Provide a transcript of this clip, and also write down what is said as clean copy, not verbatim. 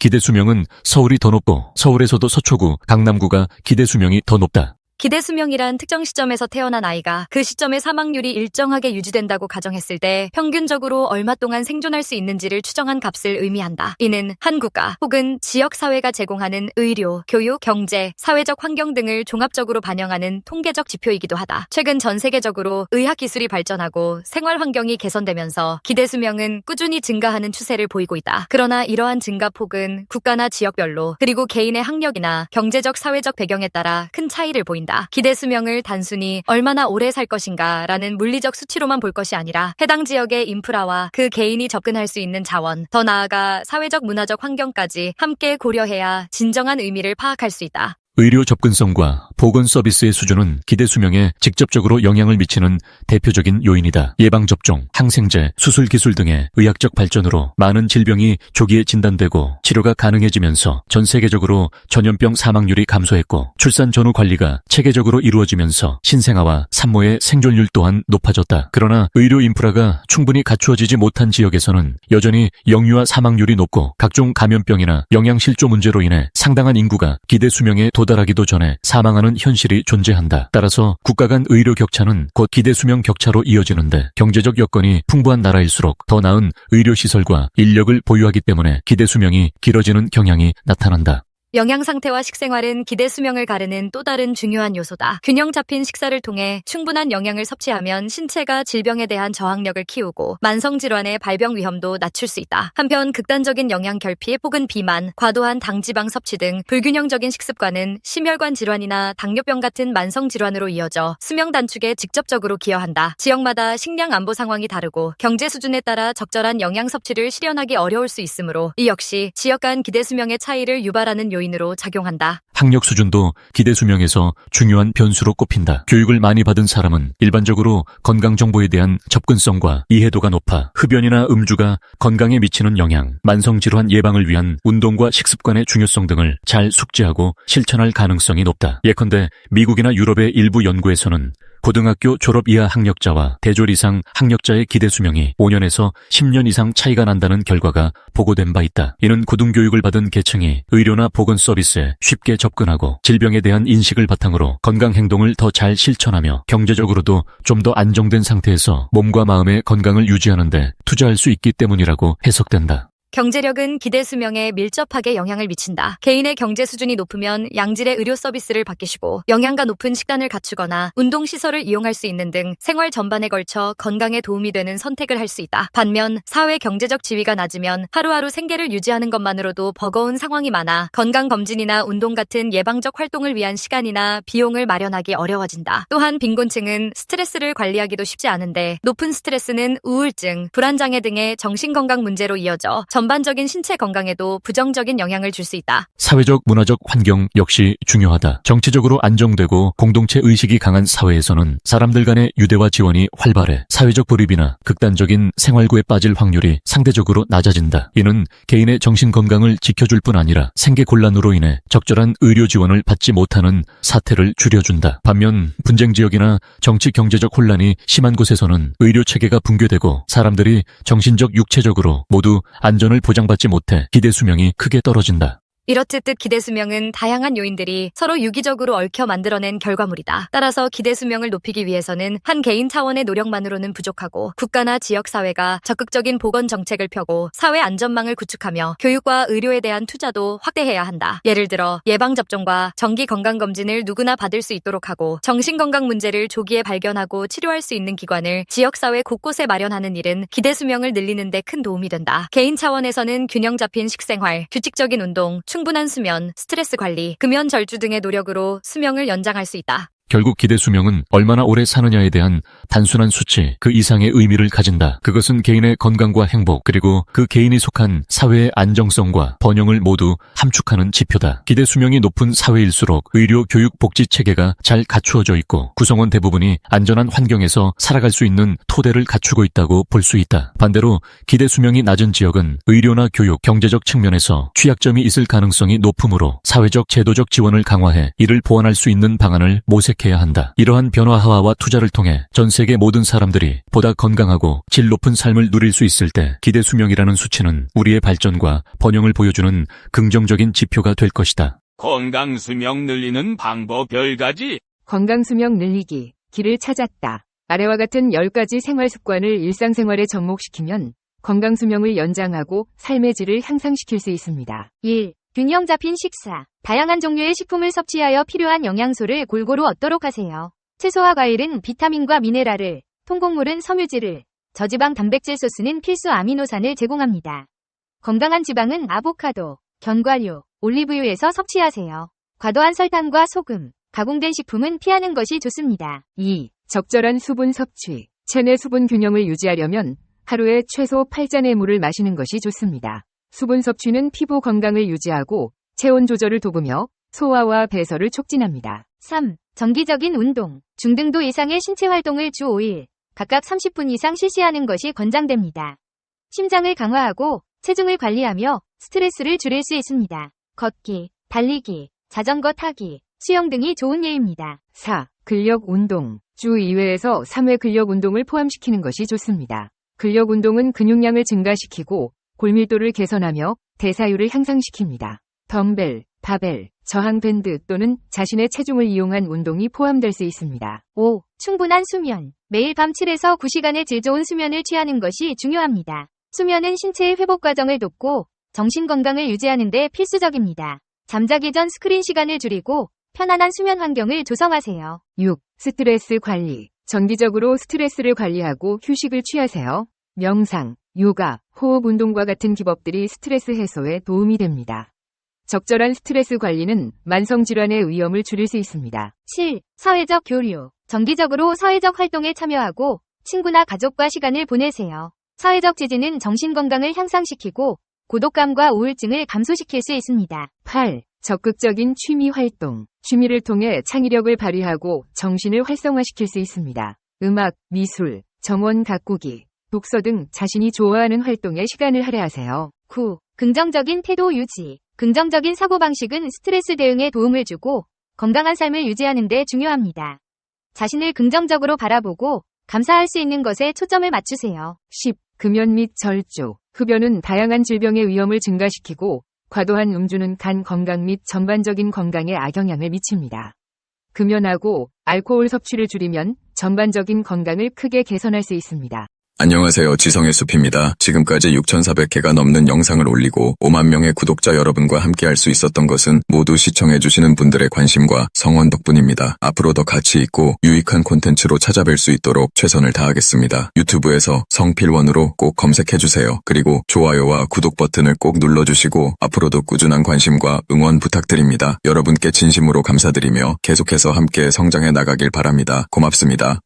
기대 수명은 서울이 더 높고 서울에서도 서초구, 강남구가 기대 수명이 더 높다. 기대 수명이란 특정 시점에서 태어난 아이가 그 시점의 사망률이 일정하게 유지된다고 가정했을 때 평균적으로 얼마 동안 생존할 수 있는지를 추정한 값을 의미한다. 이는 한 국가 혹은 지역 사회가 제공하는 의료, 교육, 경제, 사회적 환경 등을 종합적으로 반영하는 통계적 지표이기도 하다. 최근 전 세계적으로 의학 기술이 발전하고 생활 환경이 개선되면서 기대 수명은 꾸준히 증가하는 추세를 보이고 있다. 그러나 이러한 증가폭은 국가나 지역별로 그리고 개인의 학력이나 경제적 사회적 배경에 따라 큰 차이를 보인다. 기대 수명을 단순히 얼마나 오래 살 것인가 라는 물리적 수치로만 볼 것이 아니라 해당 지역의 인프라와 그 개인이 접근할 수 있는 자원, 더 나아가 사회적 문화적 환경까지 함께 고려해야 진정한 의미를 파악할 수 있다. 의료 접근성과 보건 서비스의 수준은 기대 수명에 직접적으로 영향을 미치는 대표적인 요인이다. 예방접종, 항생제, 수술 기술 등의 의학적 발전으로 많은 질병이 조기에 진단되고 치료가 가능해지면서 전 세계적으로 전염병 사망률이 감소했고 출산 전후 관리가 체계적으로 이루어지면서 신생아와 산모의 생존율 또한 높아졌다. 그러나 의료 인프라가 충분히 갖추어지지 못한 지역에서는 여전히 영유아 사망률이 높고 각종 감염병이나 영양실조 문제로 인해 상당한 인구가 기대 수명에 도달하기도 전에 사망하는 현실이 존재한다. 따라서 국가 간 의료 격차는 곧 기대 수명 격차로 이어지는데 경제적 여건이 풍부한 나라일수록 더 나은 의료시설과 인력을 보유하기 때문에 기대 수명이 길어지는 경향이 나타난다. 영양 상태와 식생활은 기대 수명을 가르는 또 다른 중요한 요소다. 균형 잡힌 식사를 통해 충분한 영양을 섭취하면 신체가 질병에 대한 저항력을 키우고 만성 질환의 발병 위험도 낮출 수 있다. 한편 극단적인 영양 결핍 혹은 비만, 과도한 당지방 섭취 등 불균형적인 식습관은 심혈관 질환이나 당뇨병 같은 만성 질환으로 이어져 수명 단축에 직접적으로 기여한다. 지역마다 식량 안보 상황이 다르고 경제 수준에 따라 적절한 영양 섭취를 실현하기 어려울 수 있으므로 이 역시 지역 간 기대 수명의 차이를 유발하는 요인으로 작용한다. 학력 수준도 기대 수명에서 중요한 변수로 꼽힌다. 교육을 많이 받은 사람은 일반적으로 건강 정보에 대한 접근성과 이해도가 높아 흡연이나 음주가 건강에 미치는 영향, 만성 질환 예방을 위한 운동과 식습관의 중요성 등을 잘 숙지하고 실천할 가능성이 높다. 예컨대 미국이나 유럽의 일부 연구에서는 고등학교 졸업 이하 학력자와 대졸 이상 학력자의 기대 수명이 5년에서 10년 이상 차이가 난다는 결과가 보고된 바 있다. 이는 고등교육을 받은 계층이 의료나 보건 서비스에 쉽게 접근하고 질병에 대한 인식을 바탕으로 건강 행동을 더 잘 실천하며 경제적으로도 좀 더 안정된 상태에서 몸과 마음의 건강을 유지하는 데 투자할 수 있기 때문이라고 해석된다. 경제력은 기대 수명에 밀접하게 영향을 미친다. 개인의 경제 수준이 높으면 양질의 의료 서비스를 받기 쉬고 영양가 높은 식단을 갖추거나 운동시설을 이용할 수 있는 등 생활 전반에 걸쳐 건강에 도움이 되는 선택을 할 수 있다. 반면 사회 경제적 지위가 낮으면 하루하루 생계를 유지하는 것만으로도 버거운 상황이 많아 건강검진이나 운동 같은 예방적 활동을 위한 시간이나 비용을 마련하기 어려워진다. 또한 빈곤층은 스트레스를 관리하기도 쉽지 않은데 높은 스트레스는 우울증, 불안장애 등의 정신건강 문제로 이어져 전반적인 신체 건강에도 부정적인 영향을 줄 수 있다. 사회적 문화적 환경 역시 중요하다. 정치적으로 안정되고 공동체 의식이 강한 사회에서는 사람들 간의 유대와 지원이 활발해 사회적 불입이나 극단적인 생활고에 빠질 확률이 상대적으로 낮아진다. 이는 개인의 정신 건강을 지켜줄 뿐 아니라 생계 곤란으로 인해 적절한 의료 지원을 받지 못하는 사태를 줄여준다. 반면 분쟁 지역이나 정치 경제적 혼란이 심한 곳에서는 의료 체계가 붕괴되고 사람들이 정신적 육체적으로 모두 안전을 보장받지 못해 기대 수명이 크게 떨어진다. 이렇듯 기대 수명은 다양한 요인들이 서로 유기적으로 얽혀 만들어낸 결과물이다. 따라서 기대 수명을 높이기 위해서는 한 개인 차원의 노력만으로는 부족하고 국가나 지역사회가 적극적인 보건 정책을 펴고 사회 안전망을 구축하며 교육과 의료에 대한 투자도 확대해야 한다. 예를 들어 예방접종과 정기 건강검진을 누구나 받을 수 있도록 하고 정신건강 문제를 조기에 발견하고 치료할 수 있는 기관을 지역사회 곳곳에 마련하는 일은 기대 수명을 늘리는 데 큰 도움이 된다. 개인 차원에서는 균형 잡힌 식생활, 규칙적인 운동, 충분한 수면, 스트레스 관리, 금연 절주 등의 노력으로 수명을 연장할 수 있다. 결국 기대 수명은 얼마나 오래 사느냐에 대한 단순한 수치, 그 이상의 의미를 가진다. 그것은 개인의 건강과 행복, 그리고 그 개인이 속한 사회의 안정성과 번영을 모두 함축하는 지표다. 기대 수명이 높은 사회일수록 의료, 교육, 복지 체계가 잘 갖추어져 있고 구성원 대부분이 안전한 환경에서 살아갈 수 있는 토대를 갖추고 있다고 볼 수 있다. 반대로 기대 수명이 낮은 지역은 의료나 교육, 경제적 측면에서 취약점이 있을 가능성이 높으므로 사회적, 제도적 지원을 강화해 이를 보완할 수 있는 방안을 모색해야 생각해야 한다. 이러한 변화와 투자를 통해 전 세계 모든 사람들이 보다 건강하고 질 높은 삶을 누릴 수 있을 때 기대 수명이라는 수치는 우리의 발전과 번영을 보여주는 긍정적인 지표가 될 것이다. 건강 수명 늘리는 방법 10가지. 건강수명 늘리기, 길을 찾았다. 아래와 같은 10가지 생활 습관을 일상생활에 접목시키면 건강수명을 연장하고 삶의 질을 향상시킬 수 있습니다. 1. 균형 잡힌 식사. 다양한 종류의 식품을 섭취하여 필요한 영양소를 골고루 얻도록 하세요. 채소와 과일은 비타민과 미네랄을, 통곡물은 섬유질을, 저지방 단백질 소스는 필수 아미노산을 제공합니다. 건강한 지방은 아보카도, 견과류, 올리브유에서 섭취하세요. 과도한 설탕과 소금, 가공된 식품은 피하는 것이 좋습니다. 2. 적절한 수분 섭취. 체내 수분 균형을 유지하려면 하루에 최소 8잔의 물을 마시는 것이 좋습니다. 수분 섭취는 피부 건강을 유지하고 체온 조절을 돕으며 소화와 배설을 촉진합니다. 3. 정기적인 운동. 중등도 이상의 신체 활동을 주 5일, 각각 30분 이상 실시하는 것이 권장됩니다. 심장을 강화하고 체중을 관리하며 스트레스를 줄일 수 있습니다. 걷기, 달리기, 자전거 타기, 수영 등이 좋은 예입니다. 4. 근력 운동. 주 2회에서 3회 근력 운동을 포함시키는 것이 좋습니다. 근력 운동은 근육량을 증가시키고 골밀도를 개선하며 대사율을 향상시킵니다. 덤벨, 바벨, 저항밴드 또는 자신의 체중을 이용한 운동이 포함될 수 있습니다. 5. 충분한 수면. 매일 밤 7에서 9시간의 질 좋은 수면을 취하는 것이 중요합니다. 수면은 신체의 회복 과정을 돕고 정신 건강을 유지하는 데 필수적입니다. 잠자기 전 스크린 시간을 줄이고 편안한 수면 환경을 조성하세요. 6. 스트레스 관리. 정기적으로 스트레스를 관리하고 휴식을 취하세요. 명상, 요가, 호흡 운동과 같은 기법들이 스트레스 해소에 도움이 됩니다. 적절한 스트레스 관리는 만성질환의 위험을 줄일 수 있습니다. 7. 사회적 교류. 정기적으로 사회적 활동에 참여하고 친구나 가족과 시간을 보내세요. 사회적 지지는 정신 건강을 향상시키고 고독감과 우울증을 감소시킬 수 있습니다. 8. 적극적인 취미 활동. 취미를 통해 창의력을 발휘하고 정신을 활성화시킬 수 있습니다. 음악, 미술, 정원 가꾸기, 독서 등 자신이 좋아하는 활동에 시간을 할애하세요. 9. 긍정적인 태도 유지. 긍정적인 사고방식은 스트레스 대응에 도움을 주고 건강한 삶을 유지하는 데 중요합니다. 자신을 긍정적으로 바라보고 감사할 수 있는 것에 초점을 맞추세요. 10. 금연 및 절조. 흡연은 다양한 질병의 위험을 증가시키고 과도한 음주는 간 건강 및 전반적인 건강에 악영향을 미칩니다. 금연하고 알코올 섭취를 줄이면 전반적인 건강을 크게 개선할 수 있습니다. 안녕하세요. 지성의 숲입니다. 지금까지 6,400개가 넘는 영상을 올리고 5만 명의 구독자 여러분과 함께 할 수 있었던 것은 모두 시청해주시는 분들의 관심과 성원 덕분입니다. 앞으로 더 가치 있고 유익한 콘텐츠로 찾아뵐 수 있도록 최선을 다하겠습니다. 유튜브에서 성필원으로 꼭 검색해주세요. 그리고 좋아요와 구독 버튼을 꼭 눌러주시고 앞으로도 꾸준한 관심과 응원 부탁드립니다. 여러분께 진심으로 감사드리며 계속해서 함께 성장해 나가길 바랍니다. 고맙습니다.